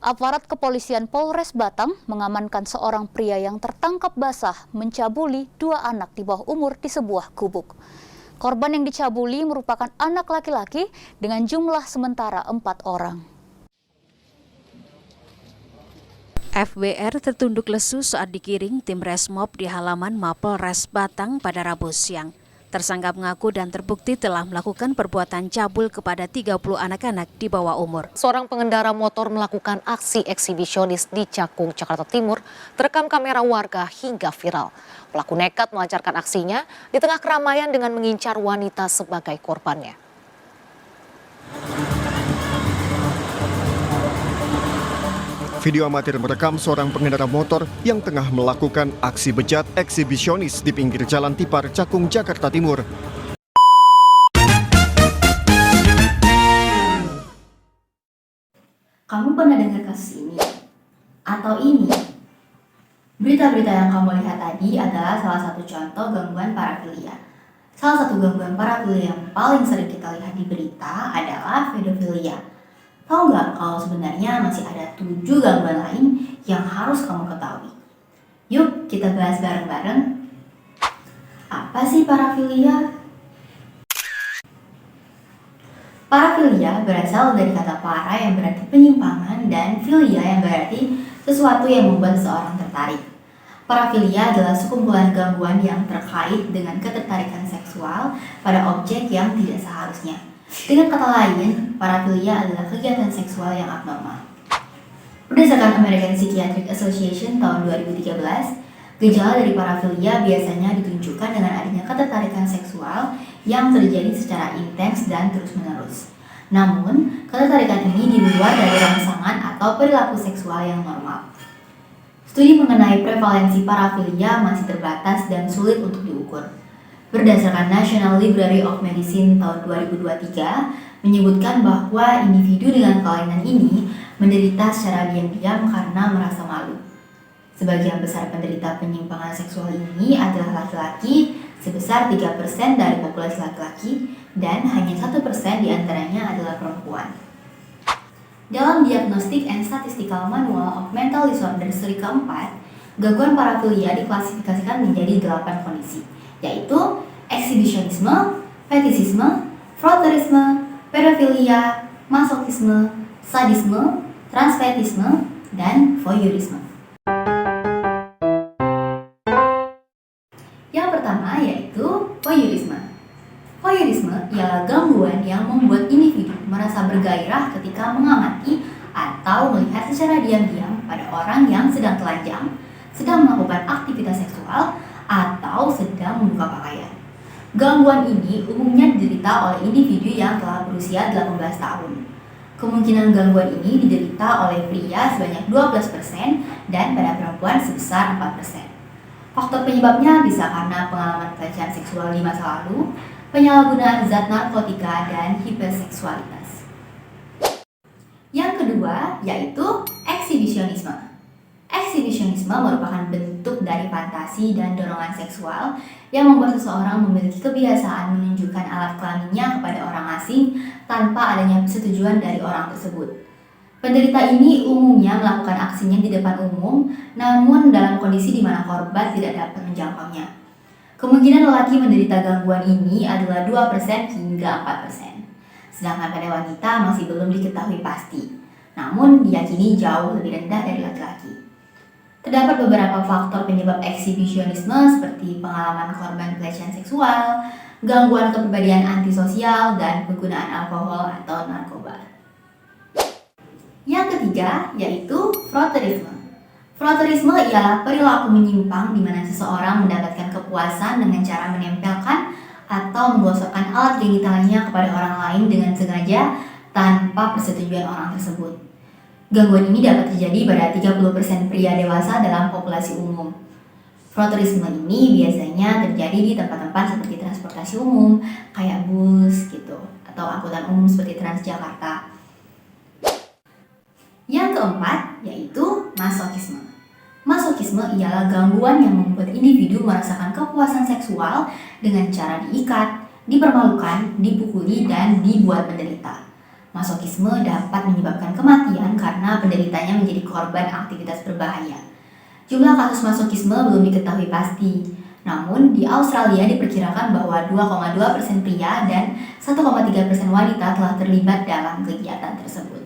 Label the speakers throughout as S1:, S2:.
S1: Aparat kepolisian Polres Batang mengamankan seorang pria yang tertangkap basah mencabuli dua anak di bawah umur di sebuah gubuk. Korban yang dicabuli merupakan anak laki-laki dengan jumlah sementara 4 orang.
S2: FWR tertunduk lesu saat digiring tim Resmob di halaman Mapolres Batang pada Rabu siang. Tersangka mengaku dan terbukti telah melakukan perbuatan cabul kepada 30 anak-anak di bawah umur.
S3: Seorang pengendara motor melakukan aksi eksibisionis di Cakung, Jakarta Timur, terekam kamera warga hingga viral. Pelaku nekat melancarkan aksinya di tengah keramaian dengan mengincar wanita sebagai korbannya.
S4: Video amatir merekam seorang pengendara motor yang tengah melakukan aksi bejat eksibisionis di pinggir Jalan Tipar, Cakung, Jakarta Timur.
S5: Kamu pernah dengar kasus ini? Atau ini? Berita-berita yang kamu lihat tadi adalah salah satu contoh gangguan parafilia. Salah satu gangguan parafilia yang paling sering kita lihat di berita adalah pedofilia. Tahu nggak kalau sebenarnya masih ada 7 gangguan lain yang harus kamu ketahui? Yuk kita bahas bareng-bareng. Apa sih parafilia? Parafilia berasal dari kata para yang berarti penyimpangan dan filia yang berarti sesuatu yang membuat seseorang tertarik. Parafilia adalah sekumpulan gangguan yang terkait dengan ketertarikan seksual pada objek yang tidak seharusnya. Dengan kata lain, parafilia adalah kegiatan seksual yang abnormal. Berdasarkan American Psychiatric Association tahun 2013, gejala dari parafilia biasanya ditunjukkan dengan adanya ketertarikan seksual yang terjadi secara intens dan terus-menerus. Namun, ketertarikan ini di luar dari rangsangan atau perilaku seksual yang normal. Studi mengenai prevalensi parafilia masih terbatas dan sulit untuk diukur. Berdasarkan National Library of Medicine tahun 2023, menyebutkan bahwa individu dengan kelainan ini menderita secara diam-diam karena merasa malu. Sebagian besar penderita penyimpangan seksual ini adalah laki-laki sebesar 3% dari populasi laki-laki dan hanya 1% diantaranya adalah perempuan. Dalam Diagnostic and Statistical Manual of Mental Disorders seri keempat, gangguan parafilia diklasifikasikan menjadi 8 kondisi, yaitu eksibisionisme, fetisisme, frotteurisme, pedofilia, masokisme, sadisme, transvestisme, dan voyeurisme. Yang pertama yaitu voyeurisme. Voyeurisme ialah gangguan yang membuat individu merasa bergairah ketika mengamati atau melihat secara diam-diam pada orang yang sedang telanjang, sedang melakukan aktivitas seksual, atau sedang membuka pakaian. Gangguan ini umumnya diderita oleh individu yang telah berusia 18 tahun. Kemungkinan gangguan ini diderita oleh pria sebanyak 12% dan pada perempuan sebesar 4%. Faktor penyebabnya bisa karena pengalaman pelecehan seksual di masa lalu, penyalahgunaan zat narkotika, dan hiperseksualitas. Yang kedua yaitu eksibisionisme. Eksibisionisme merupakan bentuk dari fantasi dan dorongan seksual yang membuat seseorang memiliki kebiasaan menunjukkan alat kelaminnya kepada orang asing tanpa adanya persetujuan dari orang tersebut. Penderita ini umumnya melakukan aksinya di depan umum, namun dalam kondisi di mana korban tidak dapat menjangkaunya. Kemungkinan lelaki menderita gangguan ini adalah 2% hingga 4%. Sedangkan pada wanita masih belum diketahui pasti, namun diyakini jauh lebih rendah dari laki-laki. Terdapat beberapa faktor penyebab eksibisionisme seperti pengalaman korban pelecehan seksual, gangguan kepribadian antisosial, dan penggunaan alkohol atau narkoba. Yang ketiga yaitu frotteurisme. Frotteurisme ialah perilaku menyimpang di mana seseorang mendapatkan kepuasan dengan cara menempelkan atau menggosokkan alat genitalnya kepada orang lain dengan sengaja tanpa persetujuan orang tersebut. Gangguan ini dapat terjadi pada 30% pria dewasa dalam populasi umum. Frotteurisme ini biasanya terjadi di tempat-tempat seperti transportasi umum, kayak bus gitu, atau angkutan umum seperti Transjakarta. Yang keempat yaitu masokisme. Masokisme ialah gangguan yang membuat individu merasakan kepuasan seksual dengan cara diikat, dipermalukan, dipukuli, dan dibuat menderita. Masokisme dapat menyebabkan kematian karena penderitanya menjadi korban aktivitas berbahaya. Jumlah kasus masokisme belum diketahui pasti. Namun, di Australia diperkirakan bahwa 2,2% pria dan 1,3% wanita telah terlibat dalam kegiatan tersebut.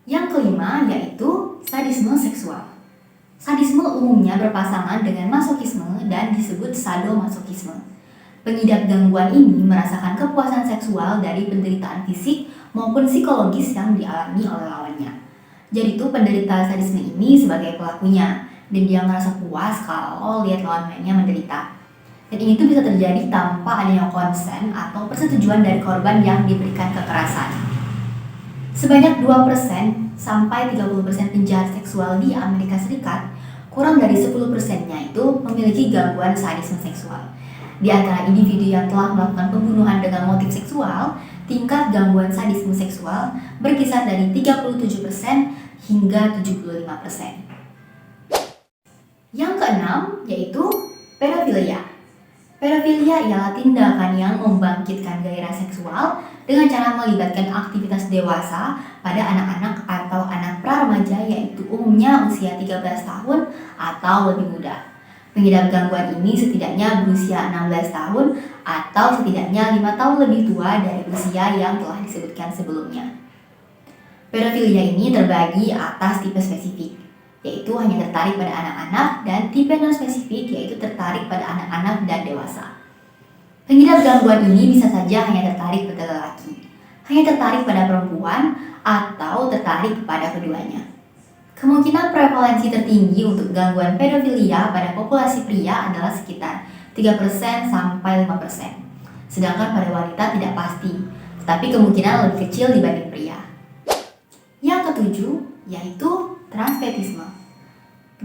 S5: Yang kelima yaitu sadisme seksual. Sadisme umumnya berpasangan dengan masokisme dan disebut sadomasokisme. Pengidap gangguan ini merasakan kepuasan seksual dari penderitaan fisik maupun psikologis yang dialami oleh lawannya. Jadi itu penderita sadisme ini sebagai pelakunya dan dia merasa puas kalau lihat lawan mainnya menderita. Dan ini tuh bisa terjadi tanpa adanya konsen atau persetujuan dari korban yang diberikan kekerasan. Sebanyak 2% sampai 30% penjahat seksual di Amerika Serikat, kurang dari 10%-nya itu memiliki gangguan sadisme seksual. Di antara individu yang telah melakukan pembunuhan dengan motif seksual, tingkat gangguan sadisme seksual berkisar dari 37% hingga 75%. Yang keenam yaitu pedofilia. Pedofilia ialah tindakan yang membangkitkan gairah seksual dengan cara melibatkan aktivitas dewasa pada anak-anak atau anak pra-remaja, yaitu umumnya usia 13 tahun atau lebih muda. Pengidap gangguan ini setidaknya berusia 16 tahun atau setidaknya 5 tahun lebih tua dari usia yang telah disebutkan sebelumnya. Pedofilia ini terbagi atas tipe spesifik, yaitu hanya tertarik pada anak-anak, dan tipe non-spesifik, yaitu tertarik pada anak-anak dan dewasa. Pengidap gangguan ini bisa saja hanya tertarik pada lelaki, hanya tertarik pada perempuan, atau tertarik kepada keduanya. Kemungkinan prevalensi tertinggi untuk gangguan pedofilia pada populasi pria adalah sekitar 3% sampai 5%. Sedangkan pada wanita tidak pasti, tetapi kemungkinan lebih kecil dibanding pria. Yang ketujuh yaitu transvestisme.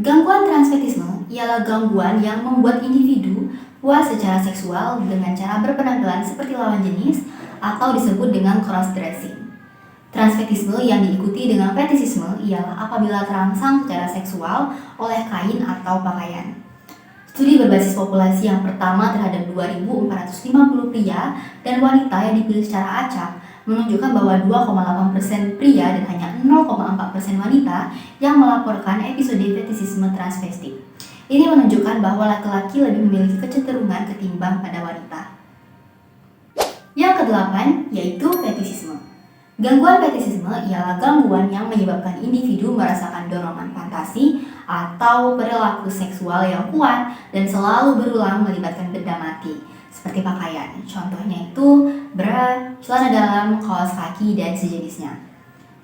S5: Gangguan transvestisme ialah gangguan yang membuat individu puas secara seksual dengan cara berpenampilan seperti lawan jenis atau disebut dengan cross-dressing. Transvestisme yang diikuti dengan fetisisme ialah apabila terangsang secara seksual oleh kain atau pakaian. Studi berbasis populasi yang pertama terhadap 2.450 pria dan wanita yang dipilih secara acak menunjukkan bahwa 2,8% pria dan hanya 0,4% wanita yang melaporkan episode fetisisme transvestit. Ini menunjukkan bahwa laki-laki lebih memiliki kecenderungan ketimbang pada wanita. Yang kedelapan yaitu fetisisme. Gangguan fetisisme ialah gangguan yang menyebabkan individu merasakan dorongan fantasi atau perilaku seksual yang kuat dan selalu berulang melibatkan benda mati, seperti pakaian. Contohnya itu bra, celana dalam, kaos kaki, dan sejenisnya.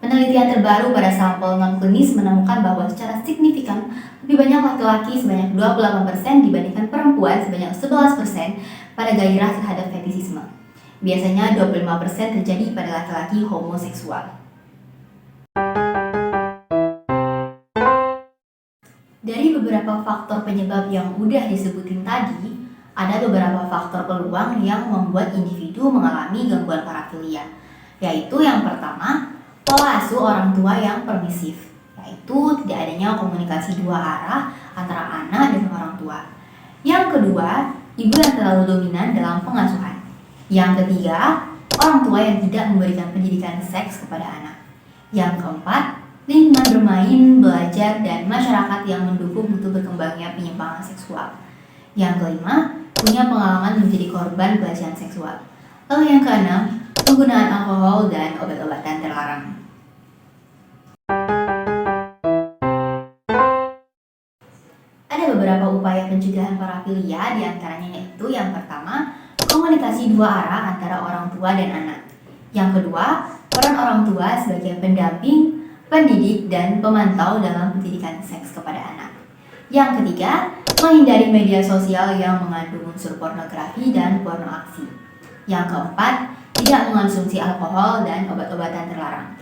S5: Penelitian terbaru pada sampel non-klinis menemukan bahwa secara signifikan lebih banyak laki-laki sebanyak 28% dibandingkan perempuan sebanyak 11% pada gairah terhadap fetisisme. Biasanya 25% terjadi pada laki-laki homoseksual. Dari beberapa faktor penyebab yang udah disebutin tadi, ada beberapa faktor peluang yang membuat individu mengalami gangguan parafilia, yaitu yang pertama, pola asuh orang tua yang permisif, yaitu tidak adanya komunikasi dua arah antara anak dan orang tua. Yang kedua, ibu yang terlalu dominan dalam pengasuhan. Yang ketiga, orang tua yang tidak memberikan pendidikan seks kepada anak. Yang keempat, lingkungan bermain, belajar, dan masyarakat yang mendukung untuk berkembangnya penyimpangan seksual. Yang kelima, punya pengalaman menjadi korban pelecehan seksual. Lalu yang keenam, penggunaan alkohol dan obat-obatan terlarang. Ada beberapa upaya pencegahan parafilia, diantaranya yaitu yang pertama, komunikasi dua arah antara orang tua dan anak. Yang kedua, peran orang tua sebagai pendamping, pendidik, dan pemantau dalam pendidikan seks kepada anak. Yang ketiga, menghindari media sosial yang mengandung unsur pornografi dan porno aksi. Yang keempat, tidak mengonsumsi alkohol dan obat-obatan terlarang.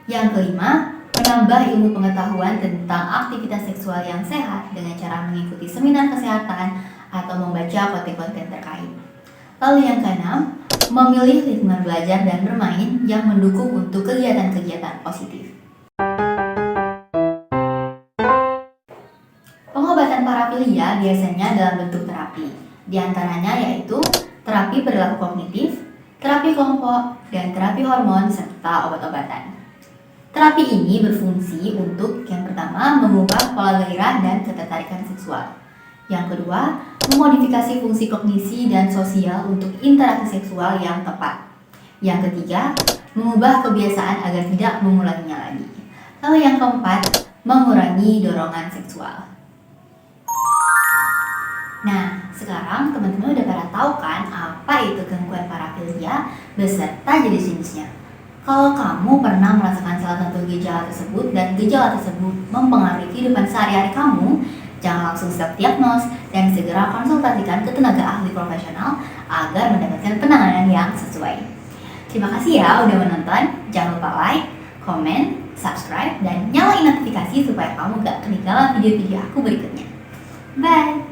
S5: Yang kelima, menambah ilmu pengetahuan tentang aktivitas seksual yang sehat dengan cara mengikuti seminar kesehatan atau membaca konten-konten terkait. Lalu yang keenam, memilih lingkungan belajar dan bermain yang mendukung untuk kegiatan-kegiatan positif. Pengobatan parafilia biasanya dalam bentuk terapi. Di antaranya yaitu terapi perilaku kognitif, terapi kelompok, dan terapi hormon serta obat-obatan. Terapi ini berfungsi untuk yang pertama mengubah pola gairah dan ketertarikan seksual. Yang kedua, memodifikasi fungsi kognisi dan sosial untuk interaksi seksual yang tepat. Yang ketiga, mengubah kebiasaan agar tidak mengulanginya lagi. Lalu yang keempat, mengurangi dorongan seksual. Nah, sekarang teman-teman udah pada tahu kan apa itu gangguan parafilia beserta jenis-jenisnya. Kalau kamu pernah merasakan salah satu gejala tersebut dan gejala tersebut mempengaruhi kehidupan sehari-hari kamu, jangan langsung self-diagnose dan segera konsultasikan ke tenaga ahli profesional agar mendapatkan penanganan yang sesuai. Terima kasih ya udah menonton. Jangan lupa like, komen, subscribe, dan nyalain notifikasi supaya kamu gak ketinggalan video-video aku berikutnya. Bye!